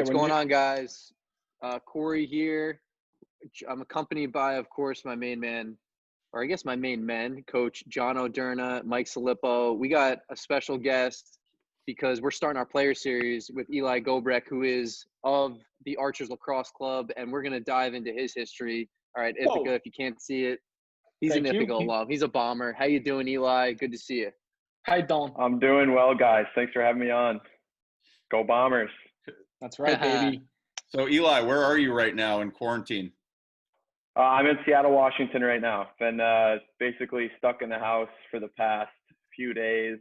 What's going on, guys? Corey here. I'm accompanied by, of course, my main man, or I guess my main men, Coach John O'Derna, Mike Silipo. We got a special guest because we're starting our player series with Eli Gobrecht, who is of the Archers Lacrosse Club, and we're going to dive into his history. All right, Ithaca, if you can't see it, he's an Ithaca alum. He's a Bomber. How you doing, Eli? Good to see you. How you doing? I'm doing well, guys. Thanks for having me on. Go Bombers. That's right, baby. So, Eli, where are you right now in quarantine? I'm in Seattle, Washington right now. Been basically stuck in the house for the past few days.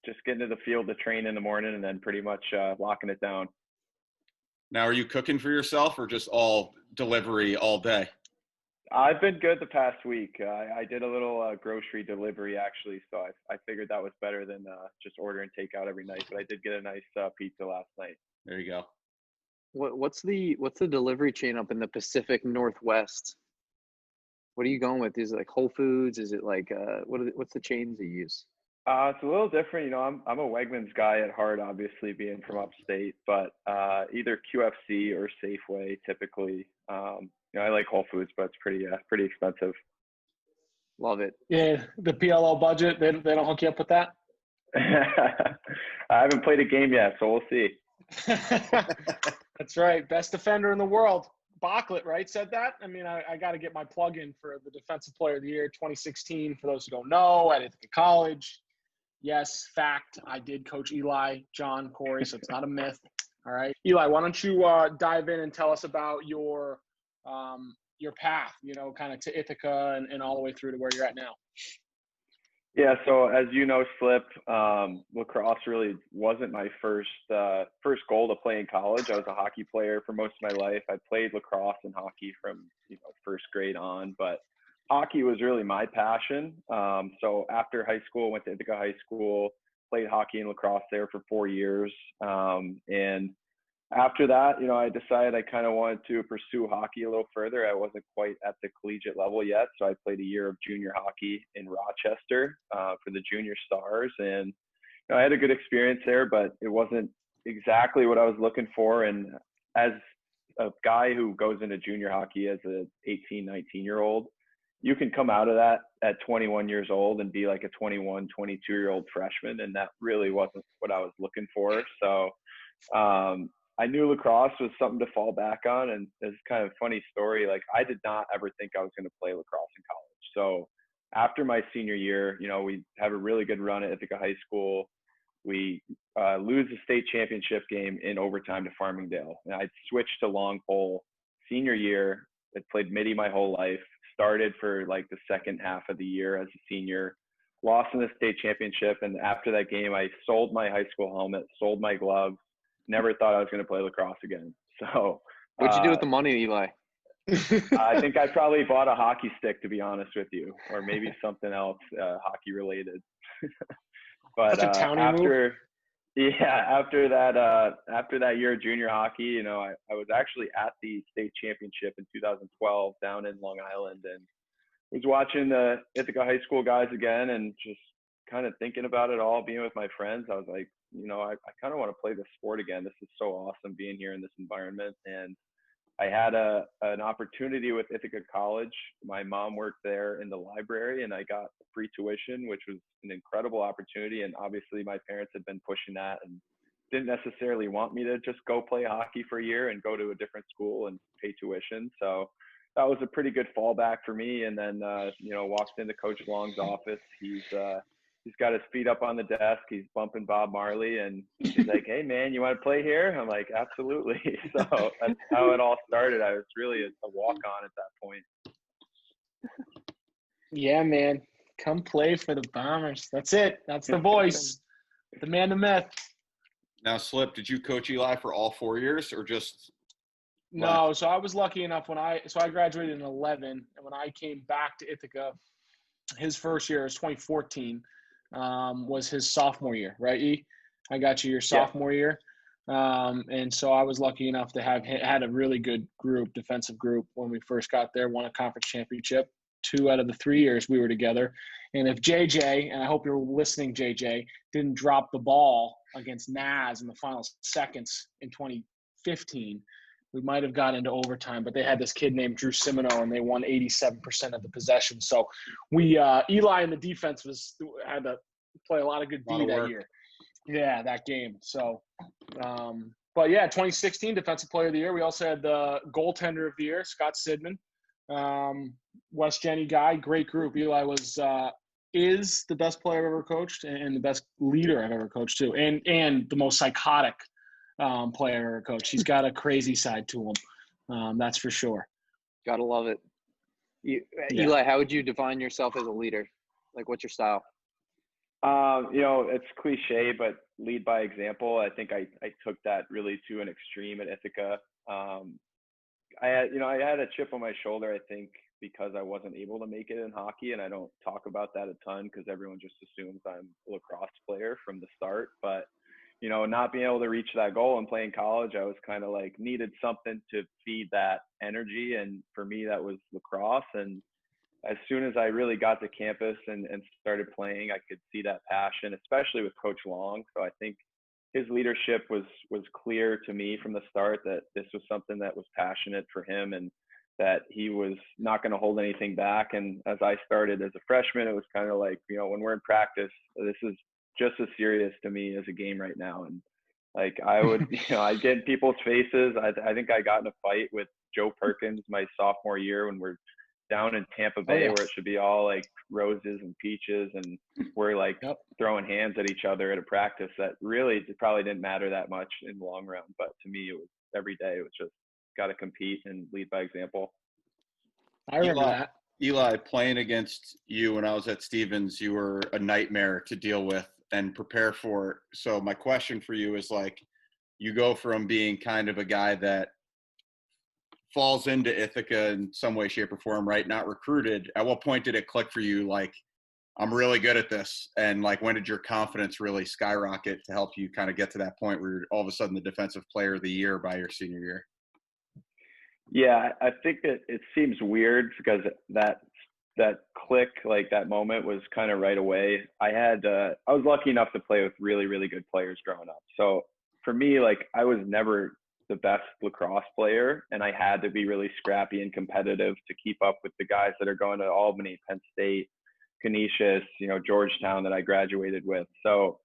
Just getting to the field to train in the morning and then pretty much locking it down. Now, are you cooking for yourself or just all delivery all day? I've been good the past week. I did a little grocery delivery, actually, so I figured that was better than just ordering takeout every night. But I did get a nice pizza last night. There you go. What's the delivery chain up in the Pacific Northwest? What are you going with? Is it like Whole Foods? Is it like what's the chains you use? It's a little different. You know, I'm a Wegmans guy at heart, obviously being from upstate, but either QFC or Safeway typically. You know, I like Whole Foods, but it's pretty expensive. Love it. Yeah, the PLO budget, they don't hook you up with that? I haven't played a game yet, so we'll see. That's right. Best defender in the world. Bachlet, right, said that? I mean, I got to get my plug in for the Defensive Player of the Year 2016. For those who don't know, at Ithaca College. Yes, fact, I did coach Eli, John, Corey, so it's not a myth. All right. Eli, why don't you dive in and tell us about your path, you know, kind of to Ithaca and all the way through to where you're at now. Yeah, so as you know, Slip, lacrosse really wasn't my first goal to play in college. I was a hockey player for most of my life. I played lacrosse and hockey from first grade on, but hockey was really my passion. So after high school, went to Ithaca High School, played hockey and lacrosse there for 4 years, and after that, I decided I kind of wanted to pursue hockey a little further. I wasn't quite at the collegiate level yet, so I played a year of junior hockey in Rochester for the Junior Stars, and I had a good experience there, but it wasn't exactly what I was looking for. And as a guy who goes into junior hockey as a 18, 19-year-old, you can come out of that at 21 years old and be like a 21, 22-year-old freshman, and that really wasn't what I was looking for. So I knew lacrosse was something to fall back on, and it's kind of a funny story. Like, I did not ever think I was going to play lacrosse in college. So after my senior year, we have a really good run at Ithaca High School. We lose the state championship game in overtime to Farmingdale, and I switched to long pole senior year. I played midi my whole life, started for like the second half of the year as a senior, lost in the state championship, and after that game, I sold my high school helmet, sold my gloves. Never thought I was going to play lacrosse again. So what'd you do with the money, Eli? I think I probably bought a hockey stick, to be honest with you, or maybe something else hockey related. But after that year of junior hockey, I was actually at the state championship in 2012 down in Long Island, and was watching the Ithaca High School guys again, and just kind of thinking about it all, being with my friends. I was like, I kind of want to play this sport again. This is so awesome being here in this environment. And I had an opportunity with Ithaca College. My mom worked there in the library, and I got free tuition, which was an incredible opportunity. And obviously my parents had been pushing that and didn't necessarily want me to just go play hockey for a year and go to a different school and pay tuition. So that was a pretty good fallback for me. And then, walked into Coach Long's office. He's got his feet up on the desk. He's bumping Bob Marley, and he's like, "Hey, man, you want to play here?" I'm like, "Absolutely." So that's how it all started. I was really a walk-on at that point. Yeah, man. Come play for the Bombers. That's it. That's the voice. The man, the myth. Now, Slip, did you coach Eli for all 4 years or just – No, so I was lucky enough I graduated in 11, and when I came back to Ithaca, his first year was 2014. Was his sophomore year, right, E? I got you your sophomore year. And so I was lucky enough to have had a really good defensive group when we first got there, won a conference championship 2 out of the 3 years we were together. And if JJ, and I hope you're listening, JJ, didn't drop the ball against Naz in the final seconds in 2015. We might have got into overtime, but they had this kid named Drew Simino, and they won 87% of the possession. So Eli in the defense had to play a lot of good D that year. Yeah, that game. So, but yeah, 2016 Defensive Player of the Year. We also had the Goaltender of the Year, Scott Sidman, West Jenny guy. Great group. Eli is the best player I've ever coached and the best leader I've ever coached too, and the most psychotic player I've ever coached. He's got a crazy side to him. That's for sure. Gotta love it. Eli, how would you define yourself as a leader? Like, what's your style? It's cliche, but lead by example. I think I took that really to an extreme at Ithaca. I had a chip on my shoulder, I think, because I wasn't able to make it in hockey, and I don't talk about that a ton because everyone just assumes I'm a lacrosse player from the start. But not being able to reach that goal and playing college, I was kind of like needed something to feed that energy, and for me that was lacrosse. And as soon as I really got to campus and started playing, I could see that passion, especially with Coach Long. So I think his leadership was clear to me from the start that this was something that was passionate for him and that he was not going to hold anything back. And as I started as a freshman, it was kind of like, when we're in practice, this is just as serious to me as a game right now. And like I would, I'd get in people's faces. I think I got in a fight with Joe Perkins my sophomore year when we're down in Tampa Bay, where it should be all like roses and peaches, and we're like throwing hands at each other at a practice that really probably didn't matter that much in the long run. But to me, it was every day. It was just got to compete and lead by example. I remember that. Eli, playing against you when I was at Stevens, you were a nightmare to deal with and prepare for. So my question for you is, like, you go from being kind of a guy that falls into Ithaca in some way, shape, or form, right? Not recruited. At what point did it click for you? Like, I'm really good at this. And like, when did your confidence really skyrocket to help you kind of get to that point where you're all of a sudden the Defensive Player of the Year by your senior year? Yeah, I think that it seems weird because that click, like that moment was kind of right away. I was lucky enough to play with really, really good players growing up. So for me, like, I was never the best lacrosse player, and I had to be really scrappy and competitive to keep up with the guys that are going to Albany, Penn State, Canisius, Georgetown that I graduated with. So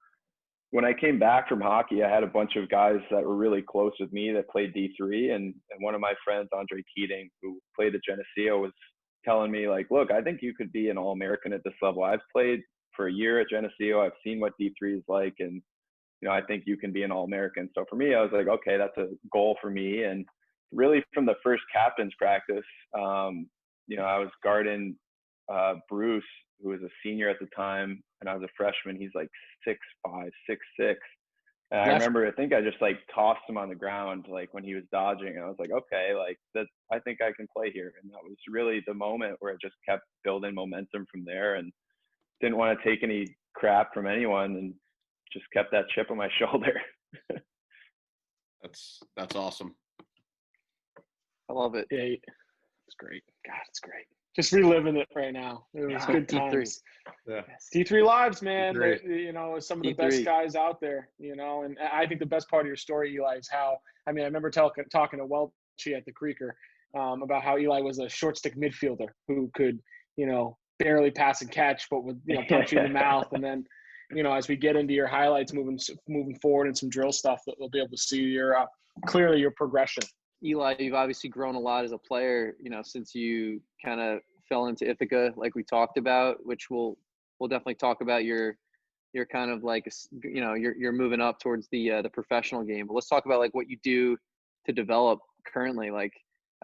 when I came back from hockey, I had a bunch of guys that were really close with me that played D3, and one of my friends, Andre Keating, who played at Geneseo, was telling me, like, look, I think you could be an All-American at this level. I've played for a year at Geneseo. I've seen what D3 is like, and I think you can be an All-American. So for me, I was like, okay, that's a goal for me. And really from the first captain's practice, I was guarding Bruce, who was a senior at the time, and I was a freshman. He's like 6'5", 6'6". And I remember, I think I just like tossed him on the ground, like when he was dodging. And I was like, okay, like I think I can play here. And that was really the moment where it just kept building momentum from there, and didn't want to take any crap from anyone, and just kept that chip on my shoulder. That's awesome. I love it. Yeah, it's great. God, it's great. Just reliving it right now. It was good times. Yeah. D3 lives, man. D3. Some of the D3. best guys out there, and I think the best part of your story, Eli, is how, I remember talking to Welchie at the Creeker about how Eli was a short stick midfielder who could, barely pass and catch, but would, punch you in the mouth. And then, as we get into your highlights moving forward and some drill stuff, that we'll be able to see clearly your progression. Eli, you've obviously grown a lot as a player, since you kind of fell into Ithaca, like we talked about, which we'll definitely talk about your kind of like, you're moving up towards the professional game. But let's talk about like what you do to develop currently. Like,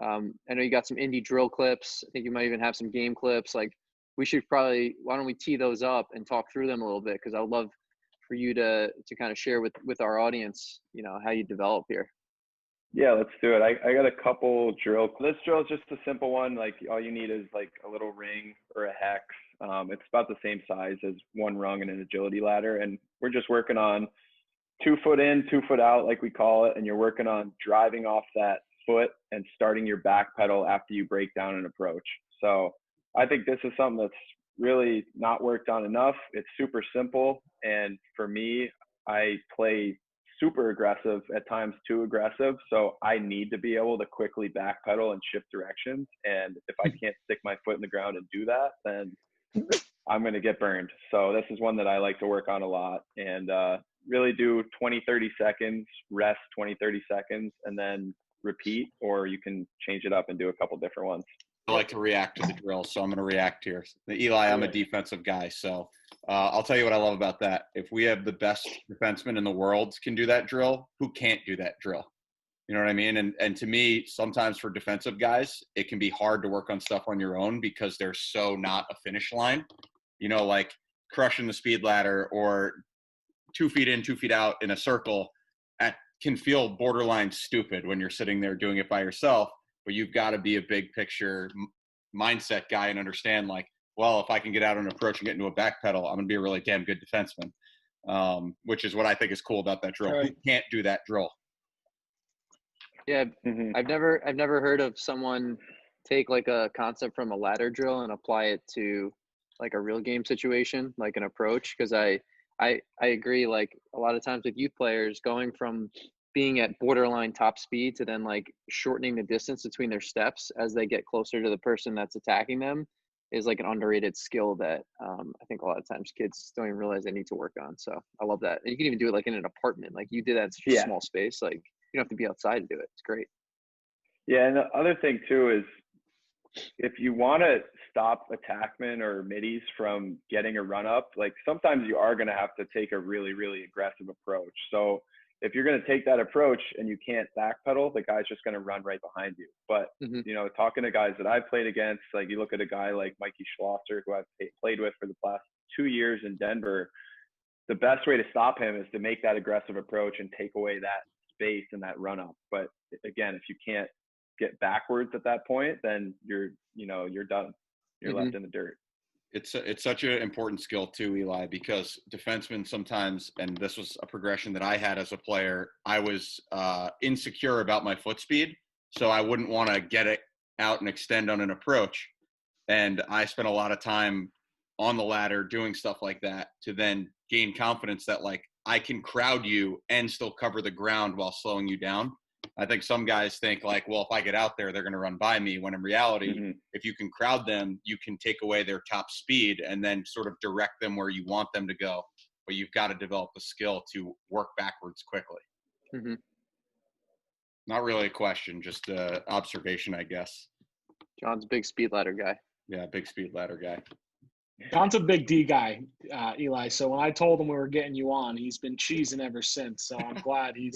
I know you got some indie drill clips. I think you might even have some game clips. Like, we should why don't we tee those up and talk through them a little bit? Because I would love for you to kind of share with our audience, how you develop here. Yeah, let's do it. I got a couple drill. This drill is just a simple one. Like, all you need is like a little ring or a hex. It's about the same size as one rung in an agility ladder. And we're just working on 2 foot in, 2 foot out, like we call it. And you're working on driving off that foot and starting your back pedal after you break down an approach. So I think this is something that's really not worked on enough. It's super simple. And for me, I play super aggressive, at times too aggressive. So I need to be able to quickly backpedal and shift directions. And if I can't stick my foot in the ground and do that, then I'm going to get burned. So this is one that I like to work on a lot, and really do 20, 30 seconds, rest 20, 30 seconds, and then repeat, or you can change it up and do a couple different ones. I like to react to the drill, so I'm going to react here. Eli, I'm a defensive guy, so I'll tell you what I love about that. If we have the best defenseman in the world can do that drill, who can't do that drill? You know what I mean? And to me, sometimes for defensive guys, it can be hard to work on stuff on your own because they're so not a finish line. You know, like crushing the speed ladder or 2 feet in, 2 feet out in a circle can feel borderline stupid when you're sitting there doing it by yourself. But you've got to be a big picture mindset guy and understand, like, well, if I can get out on an approach and get into a back pedal, I'm going to be a really damn good defenseman, which is what I think is cool about that drill. Right. Who can't do that drill? Yeah, I've never heard of someone take like a concept from a ladder drill and apply it to like a real game situation, like an approach. Because I agree, like a lot of times with youth players going from being at borderline top speed to then like shortening the distance between their steps as they get closer to the person that's attacking them is like an underrated skill that I think a lot of times kids don't even realize they need to work on. So I love that. And you can even do it like in an apartment, like you did that in such a small space. Like you don't have to be outside to do it. It's great. Yeah, and the other thing too is if you want to stop attackmen or middies from getting a run up, like sometimes you are going to have to take a really, really aggressive approach. So if you're going to take that approach and you can't backpedal, the guy's just going to run right behind you. But, you know, talking to guys that I've played against, like you look at a guy like Mikey Schlosser, who I've played with for the past 2 years in Denver, the best way to stop him is to make that aggressive approach and take away that space and that run up. But again, if you can't get backwards at that point, then you're done. You're left in the dirt. It's such an important skill too, Eli, because defensemen sometimes, and this was a progression that I had as a player, I was insecure about my foot speed, so I wouldn't want to get it out and extend on an approach. And I spent a lot of time on the ladder doing stuff like that to then gain confidence that like I can crowd you and still cover the ground while slowing you down. I think some guys think like, well, if I get out there, they're going to run by me, when in reality, if you can crowd them, you can take away their top speed and then sort of direct them where you want them to go. But you've got to develop the skill to work backwards quickly. Not really a question, just an observation, I guess. John's a big speed ladder guy. Yeah, big speed ladder guy. John's a big D guy, Eli. So when I told him we were getting you on, he's been cheesing ever since. So I'm glad we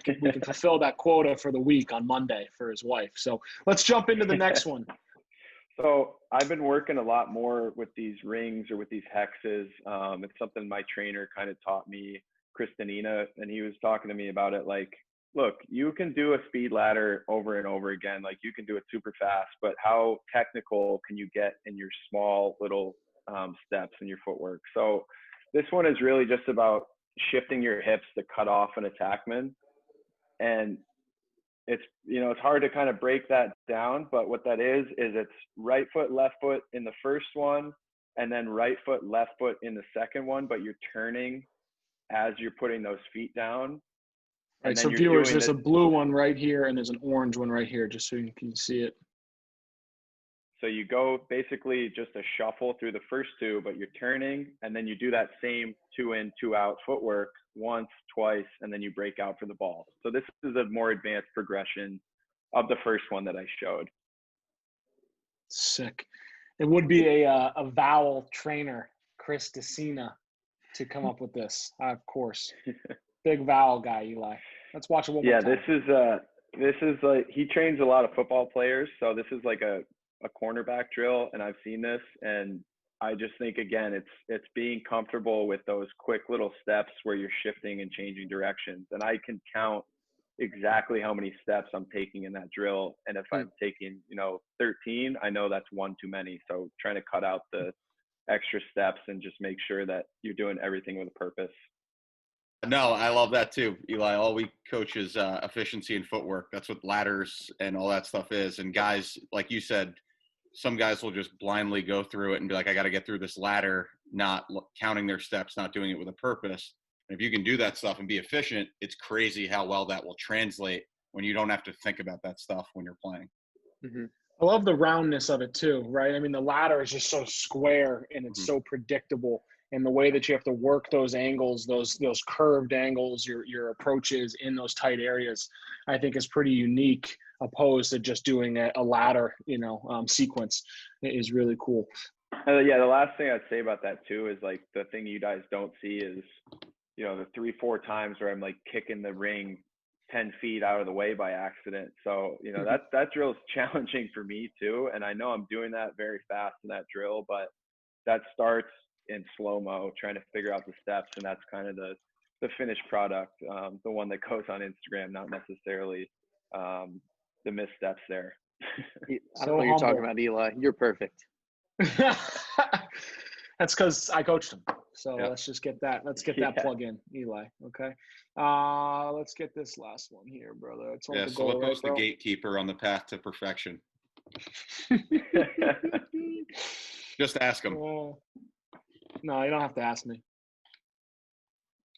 can fulfill that quota for the week on Monday for his wife. So let's jump into the next one. So I've been working a lot more with these rings or with these hexes. It's something my trainer kind of taught me, Kristanina, and he was talking to me about it. Like, look, you can do a speed ladder over and over again. Like you can do it super fast, but how technical can you get in your small little steps in your footwork? So this one is really just about shifting your hips to cut off an attackman. And it's, you know, it's hard to kind of break that down, but what that is it's right foot, left foot in the first one, and then right foot, left foot in the second one, but you're turning as you're putting those feet down. Right, so viewers, there's a blue one right here and there's an orange one right here, just so you can see it. So you go basically just a shuffle through the first two, but you're turning, and then you do that same 2 in, 2 out footwork once, twice, and then you break out for the ball. So this is a more advanced progression of the first one that I showed. Sick. It would be a vowel trainer, Chris DeCina, to come up with this, of course. Big vowel guy, Eli. Let's watch it one more time. This is like, he trains a lot of football players, so this is like a cornerback drill, and I've seen this, and I just think, again, it's being comfortable with those quick little steps where you're shifting and changing directions. And I can count exactly how many steps I'm taking in that drill, and if I'm taking 13, I know that's one too many. So trying to cut out the extra steps and just make sure that you're doing everything with a purpose. No, I love that too, Eli. All we coach is efficiency and footwork. That's what ladders and all that stuff is. And guys, like you said, some guys will just blindly go through it and be like, I got to get through this ladder, not counting their steps, not doing it with a purpose. And if you can do that stuff and be efficient, it's crazy how well that will translate when you don't have to think about that stuff when you're playing. Mm-hmm. I love the roundness of it too, right? I mean, the ladder is just so square and it's so predictable. And the way that you have to work those angles, those curved angles, your approaches in those tight areas, I think is pretty unique, opposed to just doing a ladder, sequence. It is really cool. Yeah, the last thing I'd say about that too is like the thing you guys don't see is, the 3-4 times where I'm like kicking the ring 10 feet out of the way by accident. So, that drill is challenging for me too. And I know I'm doing that very fast in that drill, but that starts in slow-mo, trying to figure out the steps. And that's kind of the finished product, the one that goes on Instagram, not necessarily the missteps there. I don't know what you're talking about, Eli. You're perfect. That's because I coached him. So let's just get that. Let's get that plug in, Eli. Okay. Let's get this last one here, brother. It's on the goal, right, the gatekeeper on the path to perfection. Just ask him. No, you don't have to ask me.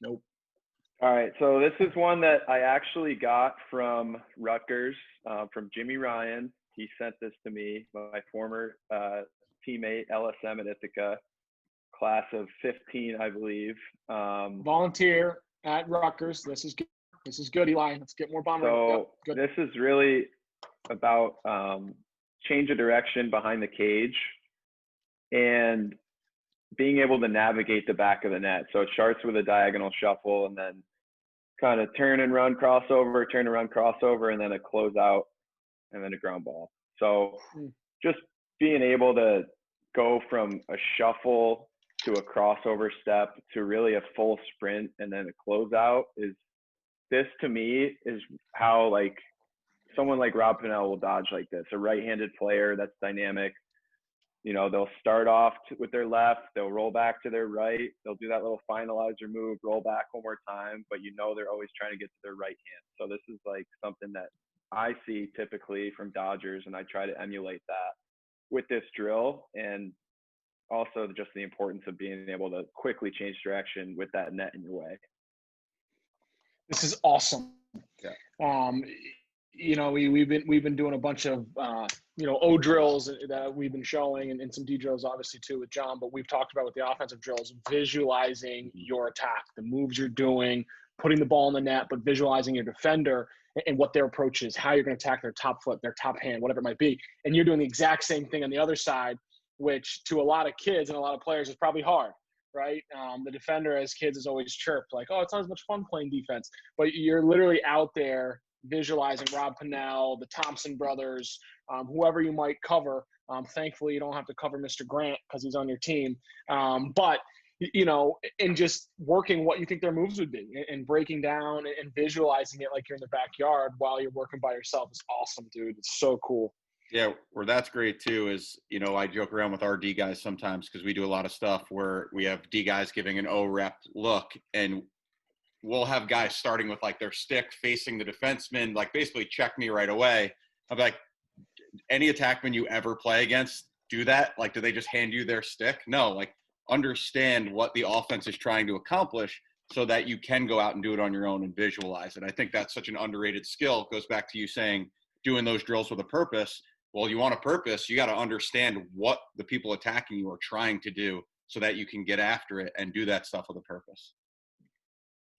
Nope. All right. So this is one that I actually got from Rutgers, from Jimmy Ryan. He sent this to me, my former teammate, LSM at Ithaca. Class of 15, I believe. Volunteer at Rutgers. This is good. This is good, Eli. Let's get more bomber. So good. This is really about change of direction behind the cage and being able to navigate the back of the net. So it starts with a diagonal shuffle and then kind of turn and run crossover, and then a closeout and then a ground ball. So just being able to go from a shuffle to a crossover step to really a full sprint and then a closeout to me is how like someone like Rob Pennell will dodge like this. A right-handed player that's dynamic. They'll start off with their left, they'll roll back to their right, they'll do that little finalizer move, roll back one more time, but they're always trying to get to their right hand. So this is like something that I see typically from Dodgers, and I try to emulate that with this drill. And also just the importance of being able to quickly change direction with that net in your way. This is awesome. Yeah. We've been doing a bunch of O drills that we've been showing and some D drills obviously too with John, but we've talked about with the offensive drills, visualizing your attack, the moves you're doing, putting the ball in the net, but visualizing your defender and what their approach is, how you're going to attack their top foot, their top hand, whatever it might be. And you're doing the exact same thing on the other side, which to a lot of kids and a lot of players is probably hard, right? The defender as kids is always chirped like, oh, it's not as much fun playing defense. But you're literally out there visualizing Rob Pennell, the Thompson brothers, whoever you might cover. Thankfully, you don't have to cover Mr. Grant because he's on your team. But and just working what you think their moves would be and breaking down and visualizing it like you're in the backyard while you're working by yourself is awesome, dude. It's so cool. Yeah, where that's great too is, I joke around with our D guys sometimes because we do a lot of stuff where we have D guys giving an O rep look, and we'll have guys starting with like their stick facing the defenseman, like basically check me right away. I'm like, any attackman you ever play against do that? Like, do they just hand you their stick? No, like understand what the offense is trying to accomplish so that you can go out and do it on your own and visualize it. I think that's such an underrated skill. It goes back to you saying doing those drills with a purpose. Well, you want a purpose, you got to understand what the people attacking you are trying to do so that you can get after it and do that stuff with a purpose.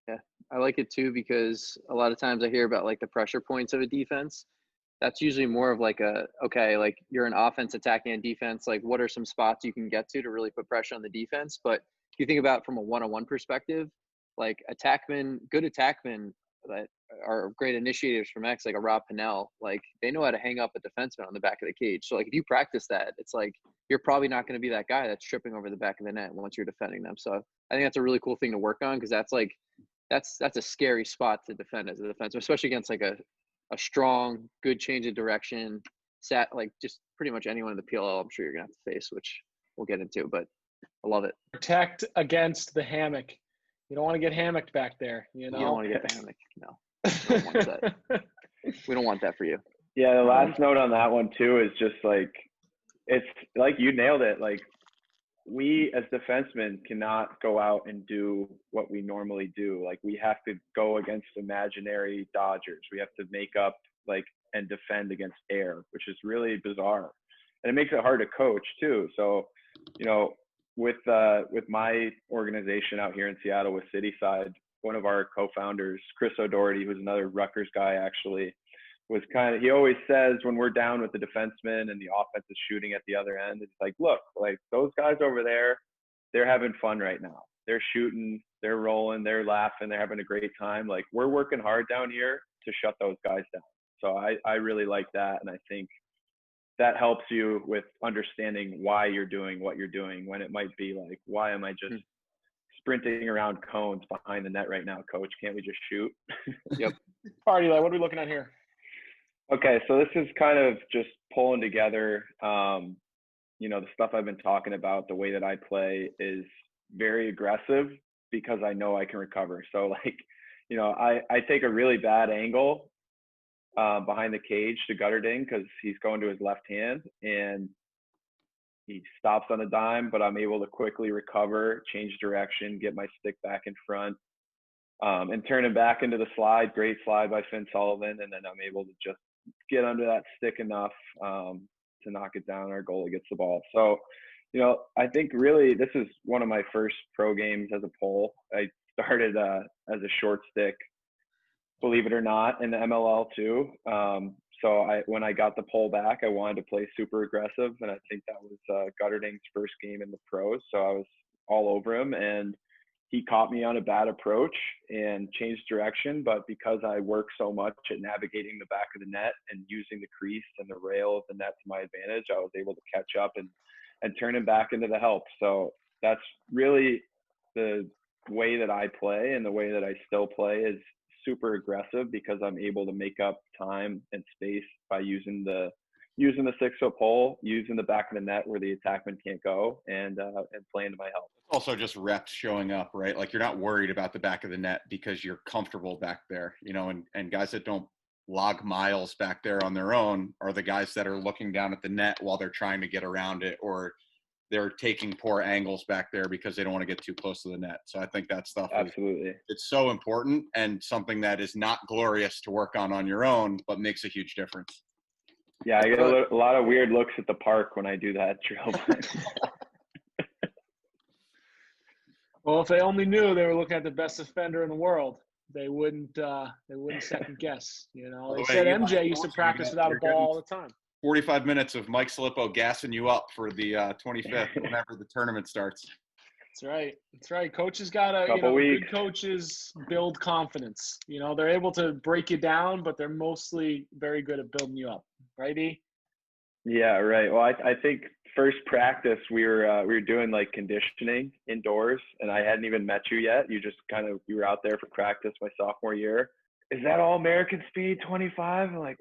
Yeah, I like it too because a lot of times I hear about like the pressure points of a defense. That's usually more of like like you're an offense attacking a defense, like what are some spots you can get to really put pressure on the defense? But if you think about it from a one-on-one perspective, like good attackmen that are great initiators from X, like a Rob Pennell, like they know how to hang up a defenseman on the back of the cage. So like if you practice that, it's like you're probably not going to be that guy that's tripping over the back of the net once you're defending them. So I think that's a really cool thing to work on because that's a scary spot to defend as a defenseman, especially against like a strong, good change of direction, like just pretty much anyone in the PLL I'm sure you're going to have to face, which we'll get into, but I love it. Protect against the hammock. You don't want to get hammocked back there. You don't want to get the hammock. No. We don't want that. We don't want that for you. Yeah, the last note on that one too is just like, it's like you nailed it. Like we as defensemen cannot go out and do what we normally do. Like, we have to go against imaginary dodgers. We have to make up and defend against air, which is really bizarre. And it makes it hard to coach too. So, with my organization out here in Seattle with Cityside, one of our co-founders, Chris O'Doherty, who's another Rutgers guy actually, he always says when we're down with the defenseman and the offense is shooting at the other end, it's like, look, those guys over there, they're having fun right now. They're shooting, they're rolling, they're laughing, they're having a great time. Like, we're working hard down here to shut those guys down. So I really like that. And I think that helps you with understanding why you're doing what you're doing, when it might be like, why am I just sprinting around cones behind the net right now, coach? Can't we just shoot? Yep. All right, Eli, what are we looking at here? Okay, so this is kind of just pulling together, the stuff I've been talking about. The way that I play is very aggressive because I know I can recover. So I take a really bad angle behind the cage to gutter ding because he's going to his left hand and he stops on a dime, but I'm able to quickly recover, change direction, get my stick back in front, and turn him back into the slide. Great slide by Finn Sullivan. And then I'm able to just get under that stick enough to knock it down. Our goalie gets the ball. So, I think really this is one of my first pro games as a pole. I started as a short stick, believe it or not, in the MLL too. So when I got the pole back, I wanted to play super aggressive, and I think that was Gutterding's first game in the pros. So I was all over him, and he caught me on a bad approach and changed direction. But because I work so much at navigating the back of the net and using the crease and the rail of the net to my advantage, I was able to catch up and turn him back into the help. So that's really the way that I play, and the way that I still play is super aggressive because I'm able to make up time and space by using the 6-foot pole, using the back of the net where the attackman can't go, and playing to my help. It's also just reps showing up, right? Like, you're not worried about the back of the net because you're comfortable back there, and guys that don't log miles back there on their own are the guys that are looking down at the net while they're trying to get around it, or they're taking poor angles back there because they don't want to get too close to the net. So I think that stuff absolutely, it's so important and something that is not glorious to work on your own, but makes a huge difference. Yeah, I get a lot of weird looks at the park when I do that drill. Well, if they only knew they were looking at the best defender in the world, they wouldn't second guess. They said MJ used to practice without a ball all the time. 45 minutes of Mike Silipo gassing you up for the 25th, whenever the tournament starts. That's right. Coaches gotta, good coaches build confidence. They're able to break you down, but they're mostly very good at building you up. Right, E? Yeah, right. Well, I think first practice we were doing conditioning indoors, and I hadn't even met you yet. You were out there for practice my sophomore year. Is that all American speed 25? I'm like,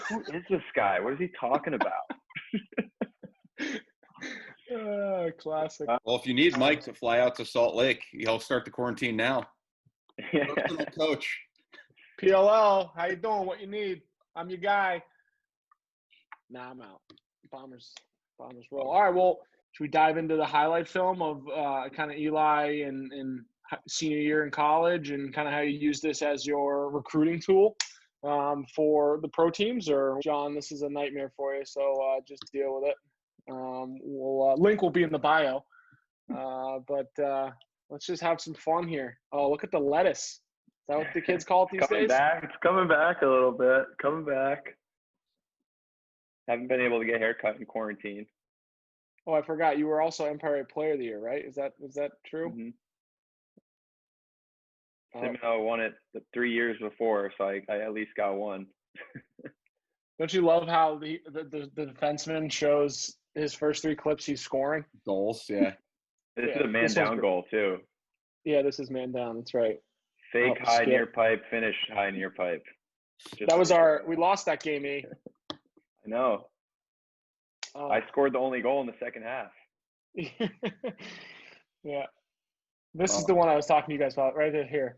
who is this guy? What is he talking about? Classic. Well, if you need Mike to fly out to Salt Lake, he'll start the quarantine now. Yeah. Coach. PLL, how you doing? What you need? I'm your guy. Nah, I'm out. Bombers roll. All right, well, should we dive into the highlight film of kind of Eli and senior year in college, and kind of how you use this as your recruiting tool for the pro teams? Or, John, this is a nightmare for you, so just deal with it. Link will be in the bio, but let's just have some fun here. Oh, look at the lettuce. Is that what the kids call it these days? It's coming back a little bit. Coming back. Haven't been able to get a haircut in quarantine. Oh, I forgot. You were also Empire Player of the Year, right? Was that true? Mm-hmm. Seminole won it 3 years before, so I at least got one. Don't you love how the defenseman shows his first 3 clips he's scoring? Goals, yeah. This is a man down goal too. Yeah, this is man down. That's right. Fake high near pipe, finish high near pipe. We lost that game, E. I know. I scored the only goal in the second half. Yeah. This is the one I was talking to you guys about right here.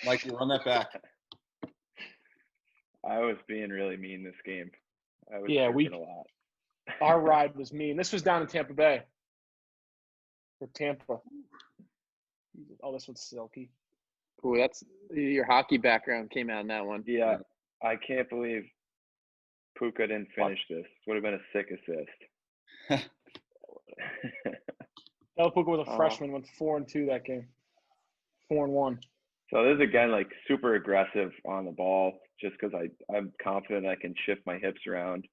Mike, you run that back. I was being really mean this game. I was a lot. Our ride was mean. This was down in Tampa Bay. Or Tampa. Oh, this one's silky. Ooh, that's your hockey background came out in that one. Yeah, I can't believe Puka didn't finish this. Would have been a sick assist. Del Puka was a freshman, went 4-2 that game. 4-1. So this is, again, like super aggressive on the ball just because I'm confident I can shift my hips around.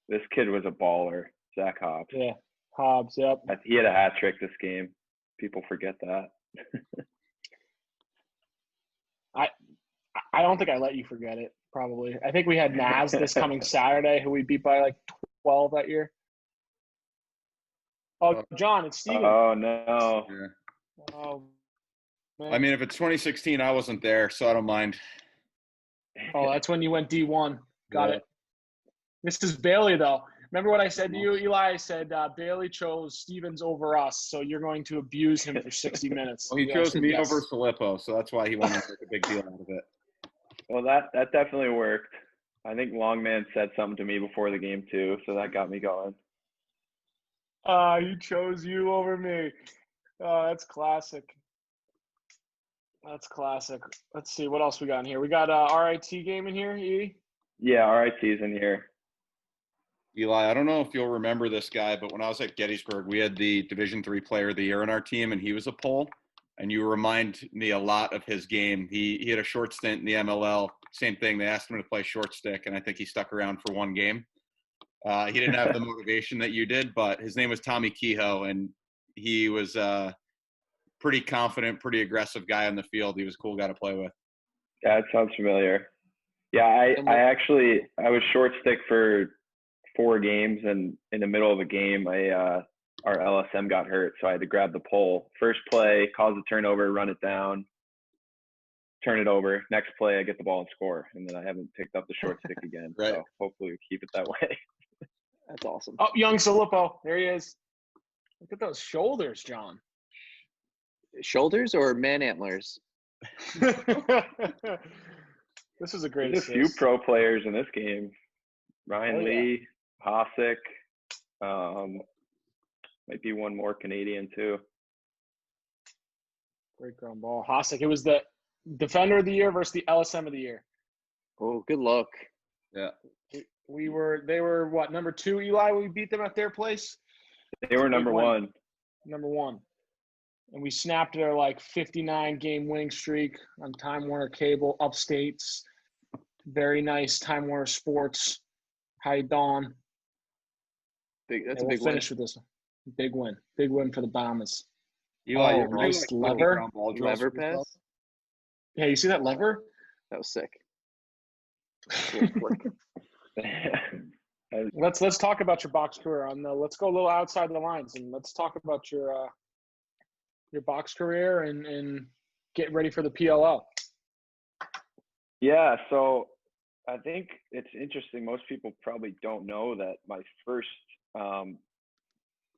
This kid was a baller, Zach Hobbs. Yeah, Hobbs, yep. He had a hat trick this game. People forget that. I don't think I let you forget it, probably. I think we had Naz this coming Saturday, who we beat by like 12 that year. Oh, John, it's Steven. Oh, no. Yeah. Oh, man. I mean, if it's 2016, I wasn't there, so I don't mind. Oh, that's when you went D1. Got Yeah. it. This is Bailey, though. Remember what I said to you, Eli? I said Bailey chose Stevens over us, so you're going to abuse him for 60 minutes. Well, he You chose said me yes. over Silipo, so that's why he wanted to make a big deal out of it. Well, that definitely worked. I think Longman said something to me before the game, too, so that got me going. He chose you over me. Oh, that's classic. That's classic. Let's see what else we got in here. We got RIT game in here, E? Yeah, RIT's in here. Eli, I don't know if you'll remember this guy, but when I was at Gettysburg, we had the Division III Player of the Year on our team, and he was a Pole. And you remind me a lot of his game. He had a short stint in the MLL. Same thing. They asked him to play short stick, and I think he stuck around for one game. He didn't have the motivation that you did, but his name was Tommy Kehoe, and he was a pretty confident, pretty aggressive guy on the field. He was a cool guy to play with. Yeah, it sounds familiar. Yeah, I was short stick for 4 games, and in the middle of a game, our LSM got hurt, so I had to grab the pole. First play, cause a turnover, run it down, turn it over. Next play, I get the ball and score, and then I haven't picked up the short stick again. Right. So hopefully we keep it that way. That's awesome. Oh, young Silipo. There he is. Look at those shoulders, John. Shoulders or man antlers? This is a great There's a few pro players in this game. Ryan Lee, Hosick, might be one more Canadian too. Great ground ball. Hosick. It was the defender of the year versus the LSM of the year. Oh, good luck. Yeah. They were what, number 2, Eli? We beat them at their place? They were number 1. Number 1. And we snapped their like 59 game winning streak on Time Warner Cable, upstates. Very nice Time Warner Sports. How you doing? That's a we'll big win. finish with this one. Big win. Big win for the Bombers. Eli, you're nice doing, lever. ground ball drills Lever for yourself? pass? Yeah, you see that lever? That was sick. Let's talk about your box career. Let's go a little outside the lines and let's talk about your box career and get ready for the PLL. Yeah, so I think it's interesting. Most people probably don't know that my first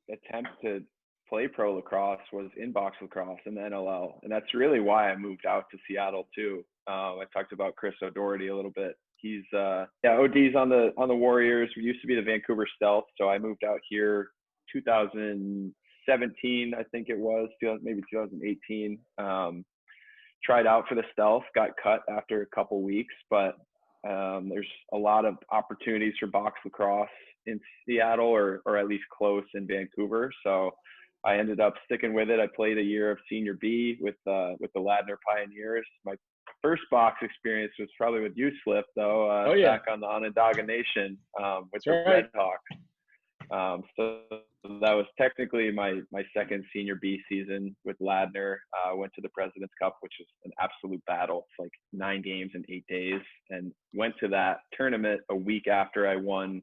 attempt to play pro lacrosse was in box lacrosse in the NLL, and that's really why I moved out to Seattle too. I talked about Chris O'Doherty a little bit. He's OD's on the Warriors. We used to be the Vancouver Stealth, so I moved out here 2017, I think it was, maybe 2018. Tried out for the Stealth, got cut after a couple weeks, but there's a lot of opportunities for box lacrosse in Seattle or at least close in Vancouver. So I ended up sticking with it. I played a year of senior B with the Ladner Pioneers. My first box experience was probably with you, Slip, though, back on the Onondaga Nation with the Red Hawks. So that was technically my second senior B season with Ladner. Went to the President's Cup, which is an absolute battle. It's like 9 games in 8 days, and went to that tournament a week after I won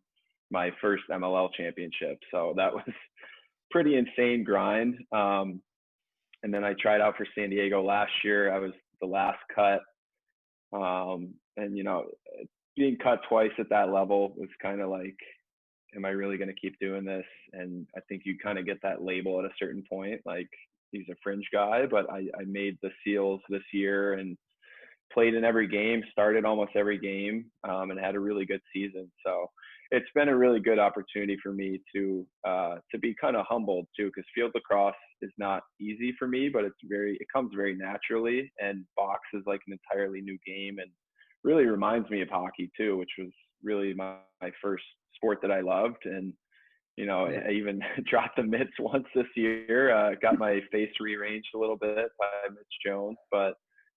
my first MLL championship. So that was pretty insane grind. And then I tried out for San Diego last year. I was the last cut. And, being cut twice at that level was kind of like, am I really going to keep doing this? And I think you kind of get that label at a certain point, like he's a fringe guy, but I made the Seals this year and played in every game, started almost every game, and had a really good season. So it's been a really good opportunity for me to be kind of humbled too, because field lacrosse is not easy for me, but it comes very naturally, and box is like an entirely new game and really reminds me of hockey too, which was really my first sport that I loved. And I even dropped the mitts once this year, got my face rearranged a little bit by Mitch Jones, but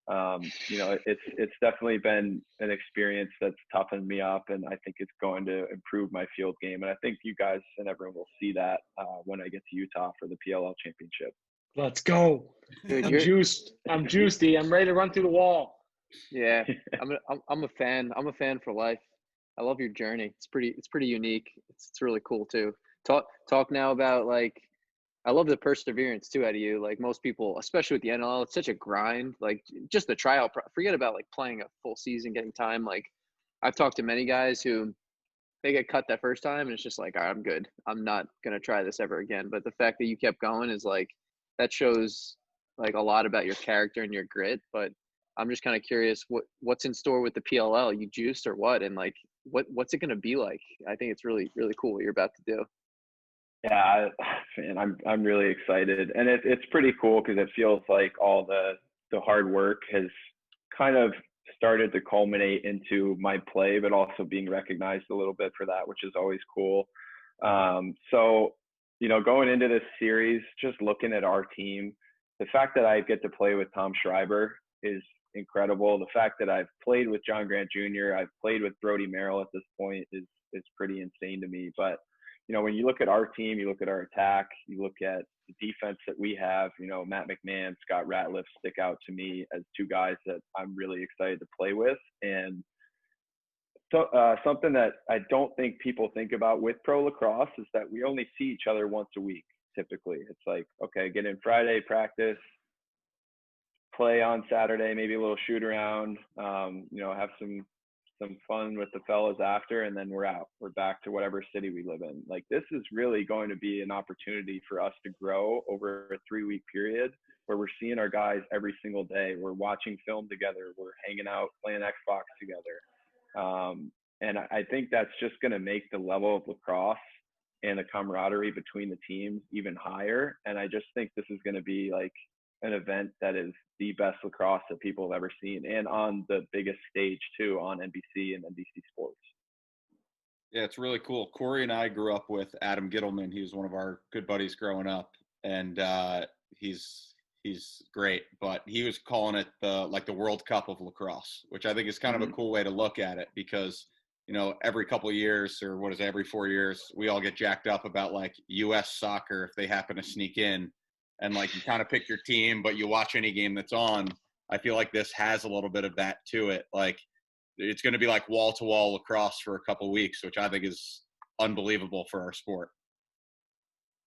it's definitely been an experience that's toughened me up, and I think it's going to improve my field game. And I think you guys and everyone will see that when I get to Utah for the PLL championship. Let's go. Dude, I'm juiced. I'm juiced. I'm ready to run through the wall. Yeah, I'm a fan. I'm a fan for life. I love your journey. It's pretty unique. It's really cool too. Talk now about, like, I love the perseverance too out of you. Like, most people, especially with the NLL, it's such a grind. Like, just the tryout. Forget about like playing a full season, getting time. Like, I've talked to many guys who they get cut that first time, and it's just like, all right, I'm good. I'm not gonna try this ever again. But the fact that you kept going is like, that shows like a lot about your character and your grit. But I'm just kind of curious what's in store with the PLL. You juiced or what? And like, what's it gonna be like? I think it's really, really cool what you're about to do. Yeah, man, I'm really excited, and it's pretty cool because it feels like all the hard work has kind of started to culminate into my play, but also being recognized a little bit for that, which is always cool. So, going into this series, just looking at our team, the fact that I get to play with Tom Schreiber is incredible. The fact that I've played with John Grant Jr., I've played with Brody Merrill at this point is pretty insane to me. But when you look at our team, you look at our attack, you look at the defense that we have, Matt McMahon, Scott Ratliff stick out to me as two guys that I'm really excited to play with. And so something that I don't think people think about with pro lacrosse is that we only see each other once a week, typically. It's like, okay, get in Friday, practice, play on Saturday, maybe a little shoot around, have some fun with the fellas after, and then we're out. We're back to whatever city we live in. Like, this is really going to be an opportunity for us to grow over a 3-week period where we're seeing our guys every single day. We're watching film together. We're hanging out, playing Xbox together. And I think that's just going to make the level of lacrosse and the camaraderie between the teams even higher. And I just think this is going to be like an event that is the best lacrosse that people have ever seen, and on the biggest stage too, on NBC and NBC Sports. Yeah, it's really cool. Corey and I grew up with Adam Gittleman. He was one of our good buddies growing up, and he's great. But he was calling it the World Cup of lacrosse, which I think is kind of a cool way to look at it, because every couple of years, or every 4 years, we all get jacked up about like U.S. soccer if they happen to sneak in. And like, you kind of pick your team, but you watch any game that's on. I feel like this has a little bit of that to it. Like, it's going to be like wall-to-wall lacrosse for a couple of weeks, which I think is unbelievable for our sport.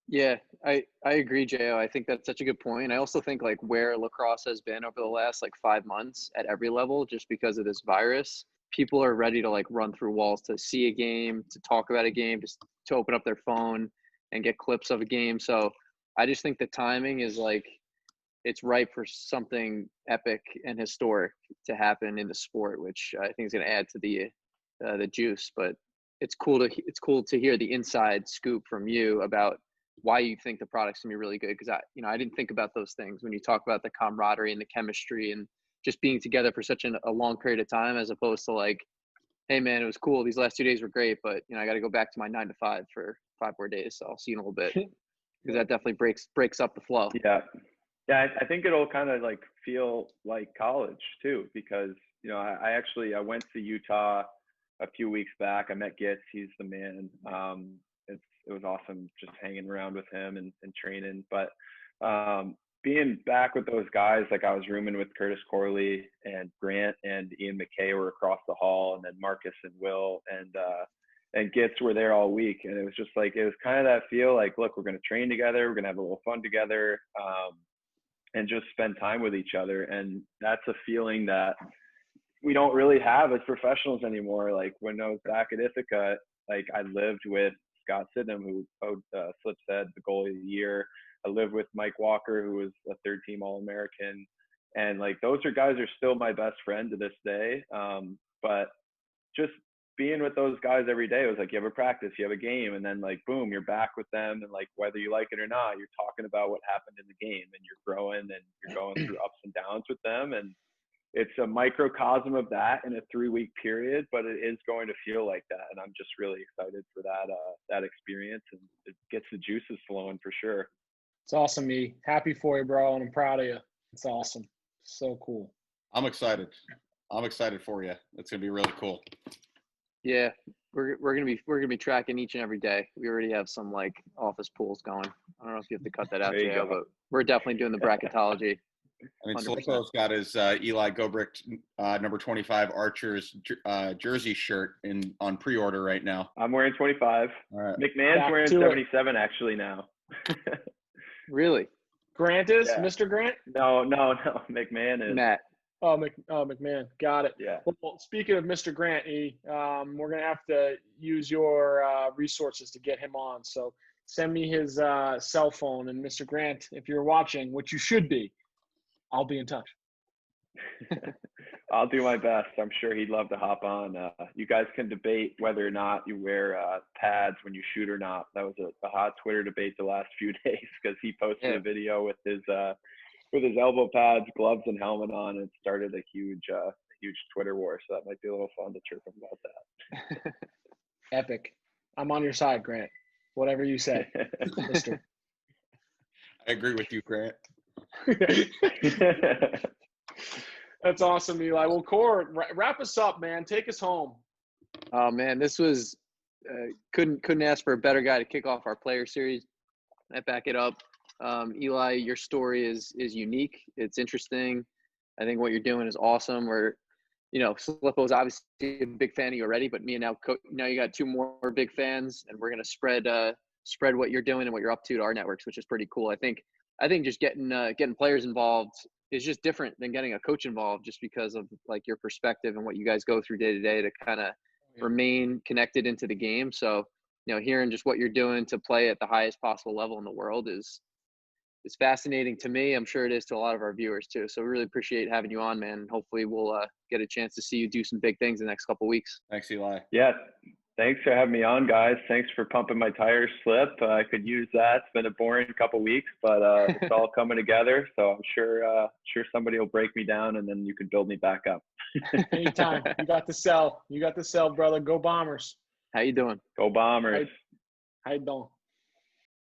Yeah, I agree, Jo. I think that's such a good point. I also think like where lacrosse has been over the last like 5 months at every level, just because of this virus, people are ready to like run through walls to see a game, to talk about a game, just to open up their phone and get clips of a game. So I just think the timing is like, it's ripe for something epic and historic to happen in the sport, which I think is going to add to the juice. But it's cool to hear the inside scoop from you about why you think the product's gonna be really good. Because I didn't think about those things when you talk about the camaraderie and the chemistry and just being together for such a long period of time, as opposed to like, hey man, it was cool, these last 2 days were great, but I got to go back to my 9 to 5 for 5 more days. So I'll see you in a little bit, because that definitely breaks up the flow. Yeah, I think it'll kind of like feel like college too, because I went to Utah a few weeks back. I met Gitz, he's the man. It was awesome just hanging around with him and training. But being back with those guys, like I was rooming with Curtis Corley and Grant and Ian McKay were across the hall, and then Marcus and Will and Gitz were there all week. And it was just like, it was kind of that feel like, look, we're going to train together. We're going to have a little fun together. And just spend time with each other. And that's a feeling that we don't really have as professionals anymore. Like when I was back at Ithaca, like I lived with Scott Sidnam, who Slip said the goalie of the year. I lived with Mike Walker, who was a 3rd-team All-American. And like, those guys are still my best friend to this day. But just being with those guys every day. It was like, you have a practice, you have a game, and then like, boom, you're back with them. And like, whether you like it or not, you're talking about what happened in the game, and you're growing and you're going through ups and downs with them. And it's a microcosm of that in a 3-week period, but it is going to feel like that. And I'm just really excited for that experience, and it gets the juices flowing for sure. It's awesome, E. Happy for you, bro, and I'm proud of you. It's awesome. So cool. I'm excited. I'm excited for you. It's gonna be really cool. Yeah, we're gonna be tracking each and every day. We already have some like office pools going. I don't know if you have to cut that out, Jay, but we're definitely doing the bracketology. I mean, 100%. Silipo's got his Eli Gobrecht number 25 Archers jersey shirt on pre-order right now. I'm wearing 25. All right. McMahon's wearing 77 actually now. Really? Grant is? Yeah. Mr. Grant? No. McMahon is. Matt. Oh, McMahon. Got it. Yeah. Well, speaking of Mr. Grant, E, we're going to have to use your resources to get him on. So send me his cell phone. And Mr. Grant, if you're watching, which you should be, I'll be in touch. I'll do my best. I'm sure he'd love to hop on. You guys can debate whether or not you wear pads when you shoot or not. That was a hot Twitter debate the last few days because he posted a video with his elbow pads, gloves, and helmet on, and started a huge Twitter war. So that might be a little fun to chirp him about that. Epic. I'm on your side, Grant. Whatever you say, mister. I agree with you, Grant. That's awesome, Eli. Well, Core, wrap us up, man. Take us home. Oh man, this was couldn't ask for a better guy to kick off our player series. I back it up. Eli, your story is unique. It's interesting. I think what you're doing is awesome. Silipo is obviously a big fan of you already, but me and now you got 2 more big fans, and we're gonna spread what you're doing and what you're up to our networks, which is pretty cool. I think just getting players involved is just different than getting a coach involved, just because of like your perspective and what you guys go through day to day to kind of remain connected into the game. So, hearing just what you're doing to play at the highest possible level in the world is fascinating to me. I'm sure it is to a lot of our viewers too. So we really appreciate having you on, man. Hopefully we'll get a chance to see you do some big things in the next couple of weeks. Thanks, Eli. Yeah. Thanks for having me on, guys. Thanks for pumping my tires, Slip. I could use that. It's been a boring couple weeks, but it's all coming together. So I'm sure somebody will break me down, and then you can build me back up. Anytime. You got the sell. You got the sell, brother. Go Bombers. How you doing? Go Bombers. How you doing?